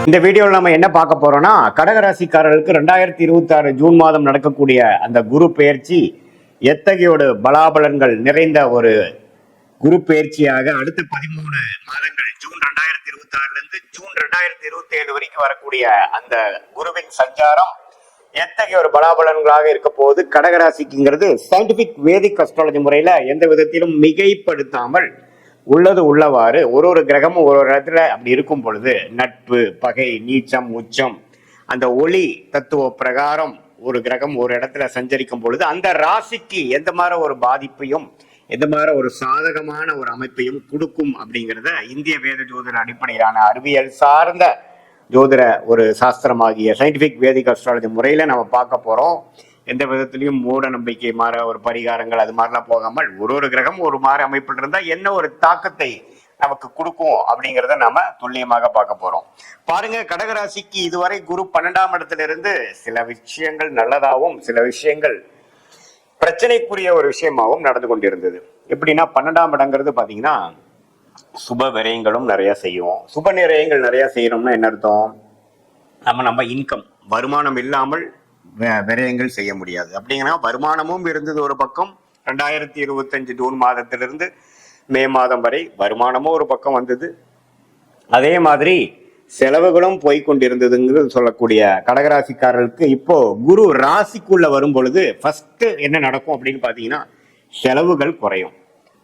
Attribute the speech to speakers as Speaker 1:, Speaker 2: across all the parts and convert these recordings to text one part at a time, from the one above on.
Speaker 1: இந்த வீடியோவில் நம்ம என்ன பார்க்க போறோம்னா, கடகராசிக்காரர்களுக்கு 2026 ஜூன் மாதம் நடக்கக்கூடிய அந்த குரு பெயர்ச்சி எத்தகைய ஒரு பலாபலன்கள் நிறைந்த ஒரு குரு பெயர்ச்சியாக அடுத்த 13 மாதங்கள் ஜூன் 2026 இருந்து ஜூன் 2027 வரைக்கும் வரக்கூடிய அந்த குருவின் சஞ்சாரம் எத்தகைய ஒரு பலாபலன்களாக இருக்க போது கடகராசிக்குங்கிறது சயின்டிபிக் வேதிக் அஸ்ட்ராலஜி முறையில எந்த விதத்திலும் மிகைப்படுத்தாமல் உள்ளது உள்ளவாறு ஒரு கிரகமும் ஒரு இடத்துல அப்படி இருக்கும் பொழுது நட்பு, பகை, நீச்சம், உச்சம், அந்த ஒளி தத்துவ பிரகாரம் ஒரு கிரகம் ஒரு இடத்துல சஞ்சரிக்கும் பொழுது அந்த ராசிக்கு எந்த மாதிரி ஒரு பாதிப்பையும் எந்த மாதிரி ஒரு சாதகமான ஒரு அமைப்பையும் கொடுக்கும் அப்படிங்கிறத இந்திய வேத ஜோதிட அடிப்படையிலான அறிவியல் சார்ந்த ஜோதிட ஒரு சாஸ்திரமாகிய சயின்டிபிக் வேதிக் அஸ்ட்ராலஜி முறையில நம்ம பார்க்க போறோம். எந்த விதத்திலையும் மூட நம்பிக்கை மாற ஒரு பரிகாரங்கள் அது மாதிரிலாம் போகாமல் ஒரு கிரகம் ஒரு மாதிரி அமைப்பில் இருந்தா என்ன ஒரு தாக்கத்தை நமக்கு கொடுக்கும் அப்படிங்கிறத நாம துல்லியமாக பார்க்க போறோம். பாருங்க, கடகராசிக்கு இதுவரை குரு 12ஆம் இடத்துல இருந்து சில விஷயங்கள் நல்லதாகவும் சில விஷயங்கள் பிரச்சனைக்குரிய ஒரு விஷயமாகவும் நடந்து கொண்டிருந்தது. எப்படின்னா 12ஆம் இடங்கிறது பாத்தீங்கன்னா சுப விரயங்களும் நிறைய செய்யும். சுப விரயங்கள் நிறைய செய்யணும்னா என்ன அர்த்தம்? நம்ம இன்கம் வருமானம் இல்லாமல் விரயங்கள் செய்ய முடியாது. அப்படிங்கன்னா வருமானமும் இருந்தது ஒரு பக்கம், 2025 ஜூன் மாதத்திலிருந்து மே மாதம் வரை வருமானமும் ஒரு பக்கம் வந்தது. அதே மாதிரி செலவுகளும் போய்கொண்டிருந்ததுங்கிறது சொல்லக்கூடிய கடகராசிக்காரர்களுக்கு இப்போ குரு ராசிக்குள்ள வரும் பொழுது ஃபர்ஸ்ட் என்ன நடக்கும் அப்படின்னு பாத்தீங்கன்னா செலவுகள் குறையும்.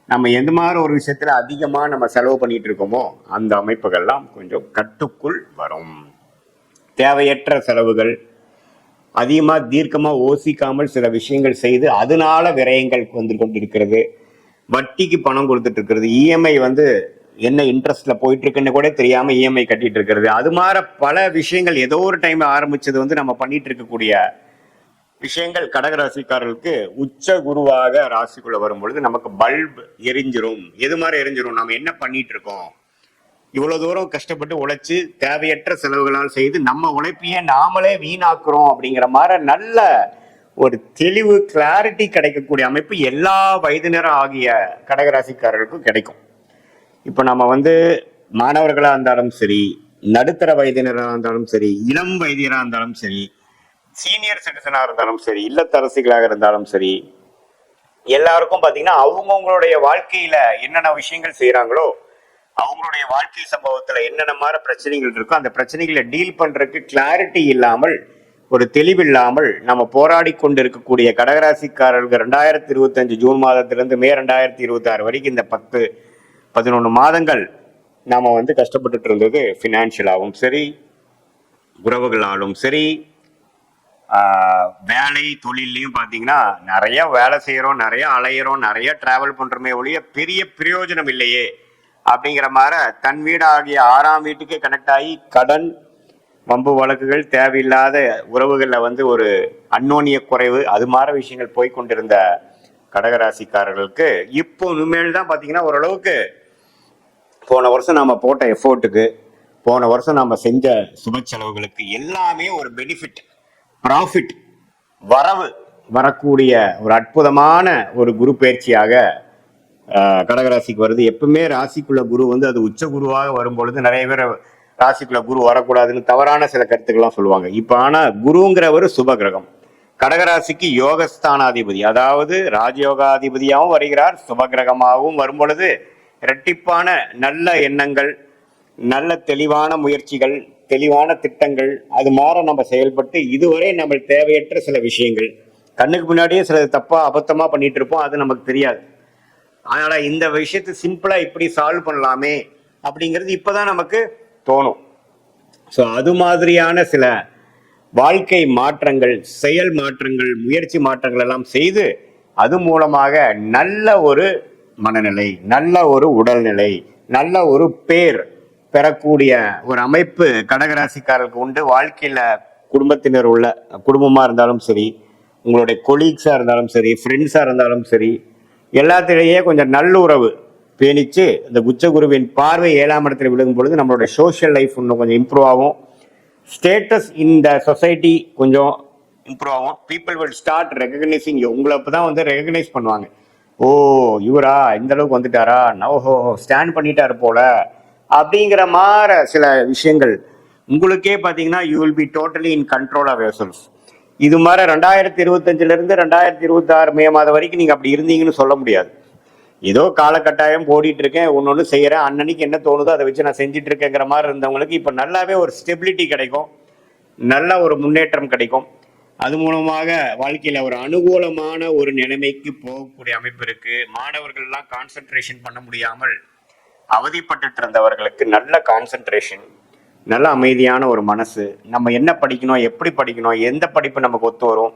Speaker 1: நம்ம எந்த மாதிரி ஒரு விஷயத்துல அதிகமா நம்ம செலவு பண்ணிட்டு இருக்கோமோ அந்த அமைப்புகள்லாம் கொஞ்சம் கட்டுக்குள் வரும். தேவையற்ற செலவுகள் அதிகமா தீர்க்கமா யோசிக்காமல் சில விஷயங்கள் செய்து அதனால விரயங்கள் வந்து கொண்டிருக்கிறது. வட்டிக்கு பணம் கொடுத்துட்டு இருக்கிறது, இஎம்ஐ என்ன இன்ட்ரெஸ்ட்ல போயிட்டு இருக்குன்னு கூட தெரியாம இஎம்ஐ கட்டிட்டு இருக்கிறது, அது மாதிரி பல விஷயங்கள் ஏதோ ஒரு டைம்ல ஆரம்பிச்சது நம்ம பண்ணிட்டு இருக்கக்கூடிய விஷயங்கள் கடகராசிக்காரர்களுக்கு உச்ச குருவாக ராசிக்குள்ள வரும் பொழுது நமக்கு பல்ப் எரிஞ்சிரும். எது மாதிரி எரிஞ்சிரும்? நம்ம என்ன பண்ணிட்டு இருக்கோம், இவ்வளவு தூரம் கஷ்டப்பட்டு உழைச்சு தேவையற்ற செலவுகளால் செய்து நம்ம உழைப்பையே நாமளே வீணாக்குறோம் அப்படிங்கிற மாதிரி நல்ல ஒரு தெளிவு கிளாரிட்டி கிடைக்கக்கூடிய அமைப்பு எல்லா வயதினரும் ஆகிய கடகராசிக்காரர்களுக்கும் கிடைக்கும். இப்ப நம்ம மாணவர்களா இருந்தாலும் சரி, நடுத்தர வயதினராக இருந்தாலும் சரி, இளம் வயதினராக இருந்தாலும் சரி, சீனியர் சிட்டிசனா இருந்தாலும் சரி, இல்லத்தரசிகளாக இருந்தாலும் சரி, எல்லாருக்கும் பாத்தீங்கன்னா அவங்கவுங்களுடைய வாழ்க்கையில என்னென்ன விஷயங்கள் செய்யறாங்களோ அவங்களுடைய வாழ்க்கை சம்பவத்துல என்னென்ன மாதிரி பிரச்சனைகள் இருக்கோ அந்த பிரச்சனைகளை டீல் பண்றதுக்கு கிளாரிட்டி இல்லாமல் ஒரு தெளிவில்லாமல் நம்ம போராடி கொண்டு இருக்கக்கூடிய கடகராசிக்காரர்கள் 2025 ஜூன் மாதத்திலிருந்து மே 2026 வரைக்கும் இந்த 10-11 மாதங்கள் நாம கஷ்டப்பட்டுட்டு இருந்தது. பினான்சியலாகவும் சரி, உறவுகளாலும் சரி, வேலை தொழிலையும் பாத்தீங்கன்னா நிறைய வேலை செய்யறோம், நிறைய அலையிறோம், நிறைய டிராவல் பண்றோமே ஒழிய பெரிய பிரயோஜனம் இல்லையே அப்படிங்கிற மாதிரி தன் வீடு ஆகிய 6ஆம் வீட்டுக்கே கனெக்ட் ஆகி கடன், வம்பு வழக்குகள், தேவையில்லாத உறவுகள்ல ஒரு அந்யோன்ய குறைவு, அது மாதிரி விஷயங்கள் போய்கொண்டிருந்த கடகராசிக்காரர்களுக்கு இப்போ இனிமேல் தான் பாத்தீங்கன்னா ஓரளவுக்கு போன வருஷம் நாம போட்ட எஃபோர்ட்டுக்கு, போன வருஷம் நாம செஞ்ச சுப செலவுகளுக்கு எல்லாமே ஒரு பெனிஃபிட், ப்ராஃபிட், வரவு வரக்கூடிய ஒரு அற்புதமான ஒரு குரு பயிற்சியாக கடகராசிக்கு வருது. எப்பவுமே ராசிக்குள்ள குரு அது உச்ச குருவாக வரும் பொழுது நிறைய பேர் ராசிக்குள்ள குரு வரக்கூடாதுன்னு தவறான சில கருத்துக்கள்லாம் சொல்லுவாங்க. இப்ப ஆனா குருங்கிறவர் சுப கிரகம், கடகராசிக்கு யோகஸ்தானாதிபதி, அதாவது ராஜயோகாதிபதியாகவும் வருகிறார், சுப கிரகமாகவும் வரும் பொழுது இரட்டிப்பான நல்ல எண்ணங்கள், நல்ல தெளிவான முயற்சிகள், தெளிவான திட்டங்கள், அது மாற நம்ம செயல்பட்டு இதுவரை நம்ம தேவையற்ற சில விஷயங்கள் கண்ணுக்கு முன்னாடியே சில தப்பா அபத்தமா பண்ணிட்டு இருப்போம், அது நமக்கு தெரியாது. அதனால இந்த விஷயத்தை சிம்பிளா இப்படி சால்வ் பண்ணலாமே அப்படிங்கிறது இப்பதான் நமக்கு தோணும். ஸோ அது மாதிரியான சில வாழ்க்கை மாற்றங்கள், செயல் மாற்றங்கள், முயற்சி மாற்றங்கள் எல்லாம் செய்து அது மூலமாக நல்ல ஒரு மனநிலை, நல்ல ஒரு உடல்நிலை, நல்ல ஒரு பேர் பெறக்கூடிய ஒரு அமைப்பு கடகராசிக்காரருக்கு உண்டு. வாழ்க்கையில குடும்பத்தினர் உள்ள குடும்பமா இருந்தாலும் சரி, உங்களுடைய கொலீக்ஸா இருந்தாலும் சரி, ஃப்ரெண்ட்ஸா இருந்தாலும் சரி, எல்லாத்திலேயே கொஞ்சம் நல்லுறவு பேணிச்சு இந்த குச்சகுருவின் பார்வை 7ஆம் இடத்துல விழுகும் பொழுது நம்மளுடைய சோஷியல் லைஃப் இன்னும் கொஞ்சம் இம்ப்ரூவ் ஆகும். ஸ்டேட்டஸ் இன் த சொசைட்டி கொஞ்சம் இம்ப்ரூவ் ஆகும். People will start recognising you. உங்களை அப்பதான் ரெகக்னைஸ் பண்ணுவாங்க. ஓ, இவரா இந்த அளவுக்கு வந்துட்டாரா, ஓஹோ ஸ்டாண்ட் பண்ணிட்டாரு போல அப்படிங்கிற மாதிரி சில விஷயங்கள் உங்களுக்கே பாத்தீங்கன்னா you will be totally in control of yourself. இது மாதிரி 2025 இருந்து 2026 மே மாதம் வரைக்கும் நீங்க அப்படி இருந்தீங்கன்னு சொல்ல முடியாது. ஏதோ காலகட்டாயம் ஓடிட்டு இருக்கேன், ஒன்னொன்னு செய்யறேன், அன்னன்னைக்கு என்ன தோணுதோ அதை வச்சு நான் செஞ்சுட்டு இருக்கேங்கிற மாதிரி இருந்தவங்களுக்கு இப்ப நல்லாவே ஒரு ஸ்டெபிலிட்டி கிடைக்கும், நல்ல ஒரு முன்னேற்றம் கிடைக்கும். அது மூலமாக வாழ்க்கையில ஒரு அனுகூலமான ஒரு நிலைமைக்கு போகக்கூடிய அமைப்பு இருக்கு. மாணவர்கள் எல்லாம் கான்சென்ட்ரேஷன் பண்ண முடியாமல் அவதிப்பட்டு இருந்தவர்களுக்கு நல்ல கான்சென்ட்ரேஷன், நல்ல அமைதியான ஒரு மனசு, நம்ம என்ன படிக்கணும், எப்படி படிக்கணும், எந்த படிப்பு நமக்கு ஒத்து வரும்,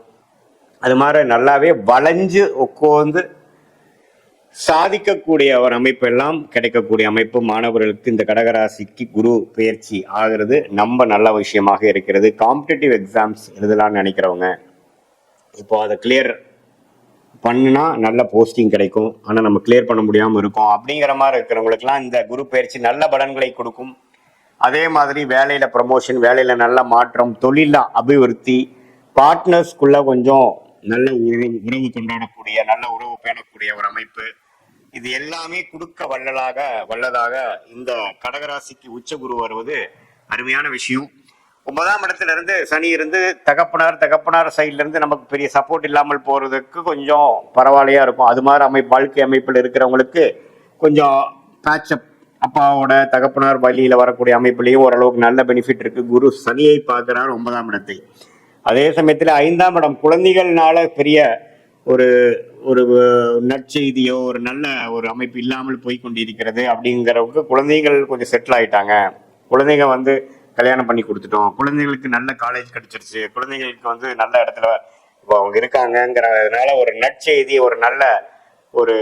Speaker 1: அது மாதிரி நல்லாவே வளைஞ்சு உட்கார்ந்து சாதிக்கக்கூடிய ஒரு அமைப்பு எல்லாம் கிடைக்கக்கூடிய அமைப்பு மாணவர்களுக்கு இந்த கடகராசிக்கு குரு பயிற்சி ஆகிறது நம்ம நல்ல விஷயமாக இருக்கிறது. காம்படிட்டிவ் எக்ஸாம்ஸ் எழுதலாம்னு நினைக்கிறவங்க இப்போ அதை கிளியர் பண்ணுனா நல்ல போஸ்டிங் கிடைக்கும், ஆனால் நம்ம கிளியர் பண்ண முடியாமல் இருக்கும் அப்படிங்கிற மாதிரி இருக்கிறவங்களுக்குலாம் இந்த குரு பயிற்சி நல்ல பலன்களை கொடுக்கும். அதே மாதிரி வேலையில ப்ரமோஷன், வேலையில நல்ல மாற்றம், தொழில அபிவிருத்தி, பார்ட்னர்ஸ்குள்ள கொஞ்சம் நல்ல உறவு கொண்டாடக்கூடிய, நல்ல உறவு பேணக்கூடிய ஒரு அமைப்பு, இது எல்லாமே கொடுக்க வல்லதாக இந்த கடகராசிக்கு உச்ச குரு வருவது அருமையான விஷயம். 9ஆம் இடத்துல இருந்து சனி இருந்து தகப்பனார் சைட்ல இருந்து நமக்கு பெரிய சப்போர்ட் இல்லாமல் போறதுக்கு கொஞ்சம் பரவாயில்லையா இருக்கும். அது மாதிரி வாழ்க்கை அமைப்பில் இருக்கிறவங்களுக்கு கொஞ்சம் பேட்சப், அப்பாவோட தகப்பனார் வழியில வரக்கூடிய அமைப்புலையும் ஓரளவுக்கு நல்ல பெனிஃபிட் இருக்கு. குரு சனியை பார்க்கிறார் 9ஆம் இடத்தை. அதே சமயத்துல 5ஆம் இடம் குழந்தைகள்னால பெரிய ஒரு ஒரு நற்செய்தியோ ஒரு நல்ல ஒரு அமைப்பு இல்லாமல் போய் கொண்டிருக்கிறது. அப்படிங்கிறவங்க குழந்தைகள் கொஞ்சம் செட்டில் ஆயிட்டாங்க, குழந்தைங்க கல்யாணம் பண்ணி கொடுத்துட்டோம், குழந்தைகளுக்கு நல்ல காலேஜ் கிடைச்சிருச்சு, குழந்தைங்களுக்கு நல்ல இடத்துல அவங்க இருக்காங்கிறதுனால ஒரு நற்செய்தி, ஒரு நல்ல ஒரு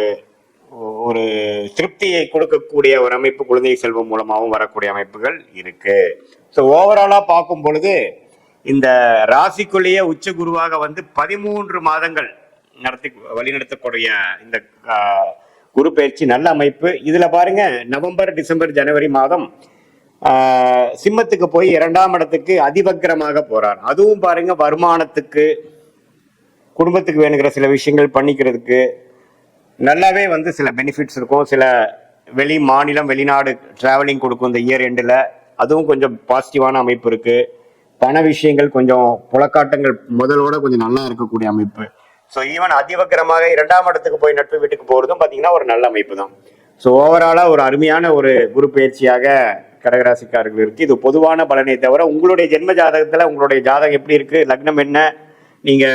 Speaker 1: ஒரு திருப்தியை கொடுக்கக்கூடிய ஒரு அமைப்பு குழந்தை செல்வம் மூலமாகவும் வரக்கூடிய அமைப்புகள் இருக்கு. ஸோ ஓவராலா பார்க்கும் பொழுது இந்த ராசிக்குள்ளேயே உச்ச குருவாக 13 மாதங்கள் வழிநடத்தக்கூடிய இந்த குரு பயிற்சி நல்ல அமைப்பு. இதுல பாருங்க, நவம்பர், டிசம்பர், ஜனவரி மாதம் சிம்மத்துக்கு போய் 2ஆம் இடத்துக்கு அதிவக்கிரமாக போறார். அதுவும் பாருங்க வருமானத்துக்கு, குடும்பத்துக்கு வேணுங்கிற சில விஷயங்கள் பண்ணிக்கிறதுக்கு நல்லாவே சில பெனிஃபிட்ஸ் இருக்கும். சில வெளி மாநிலம், வெளிநாடு டிராவலிங் கொடுக்கும் இந்த இயர் எண்டில். அதுவும் கொஞ்சம் பாசிட்டிவான அமைப்பு இருக்கு. பண விஷயங்கள் கொஞ்சம் புலக்காட்டங்கள் முதலோட கொஞ்சம் நல்லா இருக்கக்கூடிய அமைப்பு. ஸோ ஈவன் அதிவக்கரமாக 2ஆம் இடத்துக்கு போய் நட்பு வீட்டுக்கு போறதும் பார்த்தீங்கன்னா ஒரு நல்ல அமைப்பு தான். ஸோ ஓவராலா ஒரு அருமையான ஒரு குரு பயிற்சியாக கடகராசிக்காரர்கள் இருக்கு. இது பொதுவான பலனை தவிர உங்களுடைய ஜென்ம ஜாதகத்துல உங்களுடைய ஜாதகம் எப்படி இருக்கு, லக்னம் என்ன, நீங்க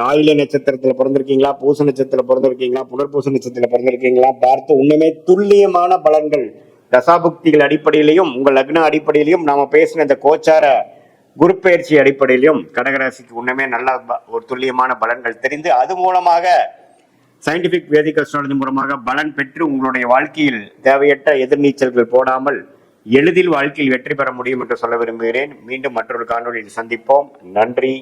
Speaker 1: ஆயில்ய நட்சத்திரத்துல பிறந்திருக்கீங்களா, பூச நட்சத்திரத்துல பிறந்திருக்கீங்களா, புனர்பூச நட்சத்திரத்துல பிறந்திருக்கீங்களா பார்த்து உண்மையுமே துல்லியமான பலன்கள் தசாபுக்திகள் அடிப்படையிலையும் உங்கள் லக்ன அடிப்படையிலையும் நாம பேசின இந்த கோச்சார குரு பயிற்சி அடிப்படையிலும் கடகராசிக்கு உண்மையுமே நல்ல ஒரு துல்லியமான பலன்கள் தெரிந்து அது மூலமாக சயின்டிபிக் வேதிக் அஸ்ட்ராலஜி மூலமாக பலன் பெற்று உங்களுடைய வாழ்க்கையில் தேவையற்ற எதிர்நீச்சல்கள் போடாமல் எளிதில் வாழ்க்கையில் வெற்றி பெற முடியும் என்று சொல்ல விரும்புகிறேன். மீண்டும் மற்றொரு காணொலியில் சந்திப்போம். நன்றி.